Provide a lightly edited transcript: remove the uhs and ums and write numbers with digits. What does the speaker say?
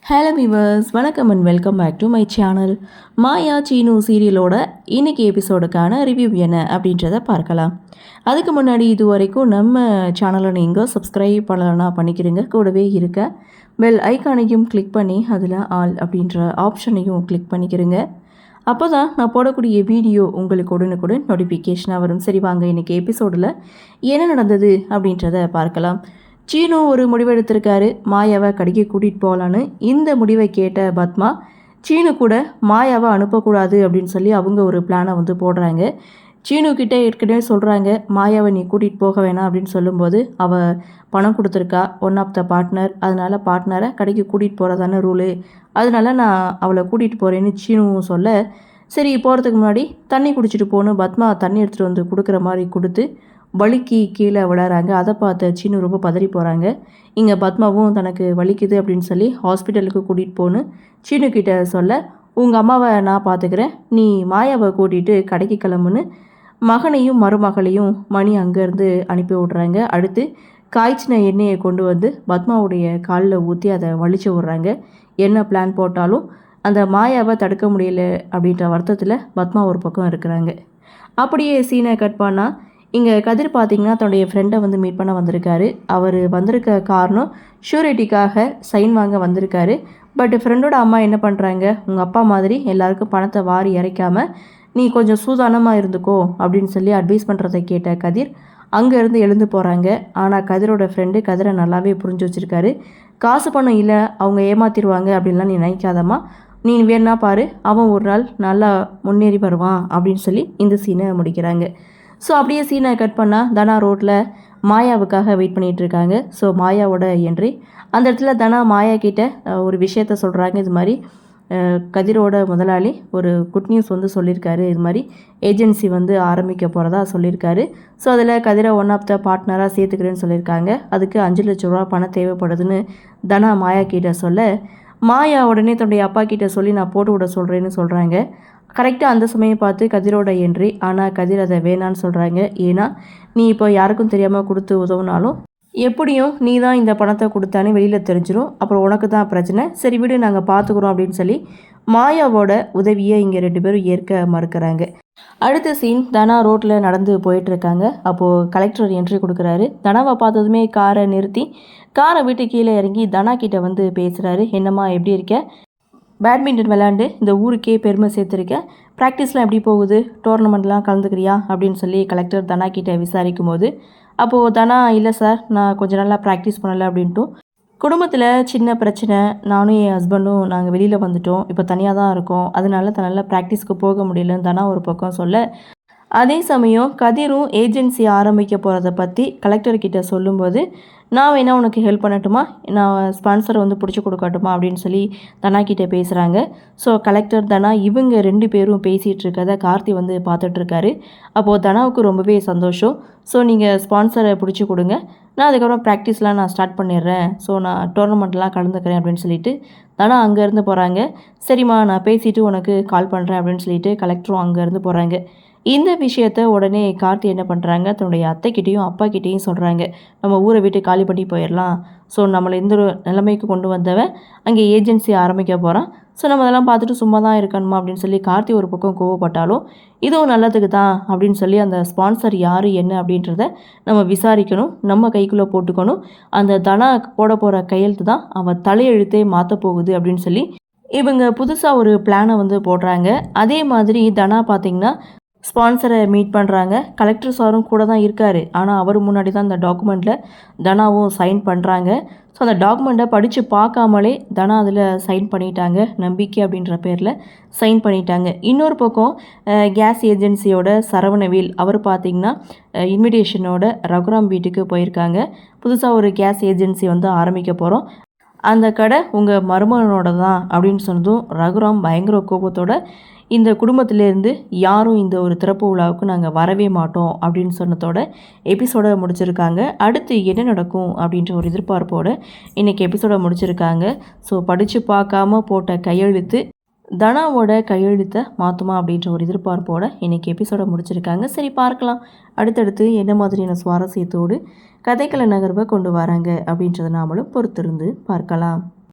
Hello viewers, வணக்கம் and welcome back to my channel. Maya Seenu சீரியலோட இன்னைக்கு எபிசோடுக்கான ரிவ்யூ என்ன அப்படின்றத பார்க்கலாம். அதுக்கு முன்னாடி இது வரைக்கும் நம்ம சேனலை நீங்கள் சப்ஸ்கிரைப் பண்ணலைன்னா பண்ணிக்கிறீங்க. கூடவே இருக்க பெல் ஐக்கானையும் கிளிக் பண்ணி அதில் ஆல் அப்படின்ற ஆப்ஷனையும் கிளிக் பண்ணிக்கிறீங்க. அப்போ தான் நான் போடக்கூடிய வீடியோ உங்களுக்கு உடனுக்குடன் நோட்டிஃபிகேஷனாக வரும். சரி வாங்க, இன்றைக்கி எபிசோடில் என்ன நடந்தது அப்படின்றத பார்க்கலாம். சீனு ஒரு முடிவெடுத்திருக்காரு, மாயாவை கடைக்கு கூட்டிகிட்டு போகலான்னு. இந்த முடிவை கேட்ட பத்மா சீனு கூட மாயாவை அனுப்பக்கூடாது அப்படின்னு சொல்லி அவங்க ஒரு பிளானை போடுறாங்க. சீனு கிட்டே ஏற்கனவே சொல்கிறாங்க, மாயாவை நீ கூட்டிகிட்டு போக வேணாம் அப்படின்னு சொல்லும்போது அவள் பணம் கொடுத்துருக்கா, ஒன் ஆஃப் த பார்ட்னர், அதனால் பார்ட்னரை கடைக்கு கூட்டிகிட்டு போகிறதான ரூலு, அதனால நான் அவளை கூட்டிகிட்டு போகிறேன்னு சீனுவும் சொல்ல, சரி போகிறதுக்கு முன்னாடி தண்ணி குடிச்சிட்டு போகணும். பத்மா தண்ணி எடுத்துகிட்டு கொடுக்குற மாதிரி கொடுத்து வலிக்கு கீழே விளையாடுறாங்க. அதை பார்த்த சீனு ரொம்ப பதறி போகிறாங்க. இங்கே பத்மாவும் தனக்கு வலிக்குது அப்படின்னு சொல்லி ஹாஸ்பிட்டலுக்கு கூட்டிகிட்டு போகணும் சீனு கிட்ட சொல்ல, உங்கள் அம்மாவை நான் பார்த்துக்கிறேன், நீ மாயாவை கூட்டிகிட்டு கடைக்கு கிளம்புன்னு மகனையும் மருமகளையும் மணி அங்கேருந்து அனுப்பி விட்றாங்க. அடுத்து காய்ச்சின எண்ணெயை கொண்டு பத்மாவுடைய காலில் ஊற்றி அதை வலிச்சு விட்றாங்க. என்ன பிளான் போட்டாலும் அந்த மாயாவை தடுக்க முடியல அப்படின்ற வருத்தத்தில் பத்மா ஒரு பக்கம் இருக்கிறாங்க. அப்படியே சீனை கட் பண்ணால் இங்கே கதிர் பார்த்திங்கன்னா தன்னுடைய ஃப்ரெண்டை மீட் பண்ண வந்திருக்காரு. அவர் வந்திருக்க காரணம் ஷூரிட்டிக்காக சைன் வாங்க வந்திருக்காரு. பட் ஃப்ரெண்டோட அம்மா என்ன பண்ணுறாங்க, உங்கள் அப்பா மாதிரி எல்லாருக்கும் பணத்தை வாரி இறைக்காமல் நீ கொஞ்சம் சூதானமாக இருந்துக்கோ அப்படின்னு சொல்லி அட்வைஸ் பண்ணுறதை கேட்ட கதிர் அங்கேருந்து எழுந்து போகிறாங்க. ஆனால் கதிரோட ஃப்ரெண்டு கதிரை நல்லாவே புரிஞ்சு வச்சுருக்காரு. காசு பணம் இல்லை, அவங்க ஏமாற்றிடுவாங்க அப்படின்லாம் நீ நினைக்காதம்மா, நீ வேணா பாரு, அவன் ஒரு நாள் நல்லா முன்னேறி வருவான் அப்படின்னு சொல்லி இந்த சீனை முடிக்கிறாங்க. ஸோ அப்படியே சீனை கட் பண்ணால் தனா ரோட்டில் மாயாவுக்காக வெயிட் பண்ணிகிட்ருக்காங்க. ஸோ மாயாவோட என்ட்ரி அந்த இடத்துல தனா மாயா கிட்ட ஒரு விஷயத்த சொல்கிறாங்க. இது மாதிரி கதிரோட முதலாளி ஒரு குட் நியூஸ் சொல்லியிருக்காரு, இது மாதிரி ஏஜென்சி ஆரம்பிக்க போகிறதா சொல்லியிருக்காரு. ஸோ அதில் கதிரை ஒன் ஆஃப் த பார்ட்னராக சேர்த்துக்கிறேன்னு சொல்லியிருக்காங்க. அதுக்கு 5 லட்ச ரூபா பணம் தேவைப்படுதுன்னு தனா மாயா கிட்ட சொல்ல, மாயா உடனே தன்னுடைய அப்பா கிட்ட சொல்லி நான் போட்டு விட சொல்கிறேன்னு சொல்கிறாங்க. கரெக்டாக அந்த சமயம் பார்த்து கதிரோட என்ட்ரி. ஆனால் கதிர் அதை வேணான்னு சொல்கிறாங்க. ஏன்னா நீ இப்போ யாருக்கும் தெரியாமல் கொடுத்து உதவுனாலும் எப்படியும் நீ தான் இந்த பணத்தை கொடுத்தானே வெளியில் தெரிஞ்சிடும், அப்புறம் உனக்கு தான் பிரச்சனை, சரி விடு நாங்கள் பார்த்துக்குறோம் அப்படின்னு சொல்லி மாயாவோட உதவியை இங்கே 2 பேரும் ஏற்க மறுக்கிறாங்க. அடுத்த சீன், தனா ரோட்டில் நடந்து போயிட்டுருக்காங்க. அப்போது கலெக்டர் என்ட்ரி கொடுக்குறாரு. தனாவை பார்த்ததுமே காரை நிறுத்தி காரை விட்டு கீழே இறங்கி தனா கிட்ட பேசுகிறாரு. என்னம்மா எப்படி இருக்க, பேட்மிண்டன் விளையாண்டு இந்த ஊருக்கே பெருமை சேர்த்துருக்க, ப்ராக்டிஸ்லாம் எப்படி போகுது, டோர்னமெண்ட்லாம் கலந்துக்கிறியா அப்படின்னு சொல்லி கலெக்டர் தனா கிட்டே விசாரிக்கும் போது, அப்போது தனா இல்லை சார், நான் கொஞ்சம் நல்லா ப்ராக்டிஸ் பண்ணலை அப்படின்ட்டும், குடும்பத்தில் சின்ன பிரச்சனை, நானும் என் ஹஸ்பண்டும் நாங்கள் வெளியில் வந்துட்டோம், இப்போ தனியாக தான் இருக்கோம், அதனால தன்னால் ப்ராக்டிஸ்க்கு போக முடியலன்னு தனா ஒரு பக்கம் சொல்ல, அதே சமயம் கதிரும் ஏஜென்சி ஆரம்பிக்க போகிறத பற்றி கலெக்டர்கிட்ட சொல்லும்போது, நான் வேணா உனக்கு ஹெல்ப் பண்ணட்டுமா, நான் ஸ்பான்சரை பிடிச்சி கொடுக்கட்டுமா அப்படின்னு சொல்லி தனா கிட்டே பேசுகிறாங்க. ஸோ கலெக்டர் தனா இவங்க 2 பேரும் பேசிகிட்டு இருக்கதை கார்த்தி பார்த்துட்ருக்காரு. அப்போது தனாவுக்கு ரொம்பவே சந்தோஷம். ஸோ நீங்கள் ஸ்பான்சரை பிடிச்சி கொடுங்க, நான் அதுக்கப்புறம் ப்ராக்டிஸ்லாம் நான் ஸ்டார்ட் பண்ணிடுறேன், ஸோ நான் டோர்னமெண்ட்லாம் கலந்துக்கிறேன் அப்படின்னு சொல்லிட்டு தனா அங்கேருந்து போகிறாங்க. சரிம்மா நான் பேசிவிட்டு உனக்கு கால் பண்ணுறேன் அப்படின்னு சொல்லிட்டு கலெக்டரும் அங்கேருந்து போகிறாங்க. இந்த விஷயத்த உடனே கார்த்தி என்ன பண்ணுறாங்க, தன்னுடைய அத்தைக்கிட்டேயும் அப்பா கிட்டேயும் சொல்கிறாங்க, நம்ம ஊரை விட்டு காலி பண்ணி போயிடலாம், ஸோ நம்மளை இந்த ஒரு நிலைமைக்கு கொண்டு வந்தவன் அங்கே ஏஜென்சி ஆரம்பிக்க போகிறான், ஸோ நம்ம அதெல்லாம் பார்த்துட்டு சும்மா தான் இருக்கணுமா அப்படின்னு சொல்லி கார்த்தி ஒரு பக்கம் கோவப்பட்டாலும் இதுவும் நல்லதுக்கு தான் அப்படின்னு சொல்லி அந்த ஸ்பான்சர் யார் என்ன அப்படின்றத நம்ம விசாரிக்கணும், நம்ம கைக்குள்ளே போட்டுக்கணும், அந்த தனா போட போகிற கையெழுத்து தான் அவன் தலையெழுத்தே மாற்ற போகுது அப்படின்னு சொல்லி இவங்க புதுசாக ஒரு பிளானை போடுறாங்க. அதே மாதிரி தனா பார்த்திங்கன்னா ஸ்பான்சரை மீட் பண்ணுறாங்க. கலெக்டர் சாரும் கூட தான் இருக்கார், ஆனால் அவர் முன்னாடி தான் அந்த டாக்குமெண்ட்டில் தனாவும் சைன் பண்ணுறாங்க. ஸோ அந்த டாக்குமெண்ட்டை படித்து பார்க்காமலே தனா அதில் சைன் பண்ணிட்டாங்க, நம்பிக்கை அப்படின்ற பேரில் சைன் பண்ணிட்டாங்க. இன்னொரு பக்கம் கேஸ் ஏஜென்சியோட சரவணவேல் அவர் பார்த்திங்கன்னா இன்விடேஷனோட ரகுராம் வீட்டுக்கு போயிருக்காங்க. புதுசாக ஒரு கேஸ் ஏஜென்சி ஆரம்பிக்க போகிறோம், அந்த கடை உங்கள் மருமகனோட தான் அப்படின்னு சொன்னதும் ரகுராம் பயங்கர கோபத்தோட, இந்த குடும்பத்திலேருந்து யாரும் இந்த ஒரு திறப்பு விழாவுக்கு நாங்கள் வரவே மாட்டோம் அப்படின்னு சொன்னதோட எபிசோட முடிச்சிருக்காங்க. அடுத்து என்ன நடக்கும் அப்படின்ற ஒரு எதிர்பார்ப்போடு இன்றைக்கி எபிசோட முடிச்சிருக்காங்க. ஸோ படித்து பார்க்காம போட்ட கையெழுத்து தனாவோட கையெழுத்தை மாற்றுமா அப்படின்ற ஒரு எதிர்பார்ப்போடு இன்றைக்கி எபிசோட முடிச்சிருக்காங்க. சரி பார்க்கலாம் அடுத்தடுத்து என்ன மாதிரியான சுவாரஸ்யத்தோடு கதைக்கள நகர்வை கொண்டு வராங்க அப்படின்றத நாமளும் பொறுத்திருந்து பார்க்கலாம்.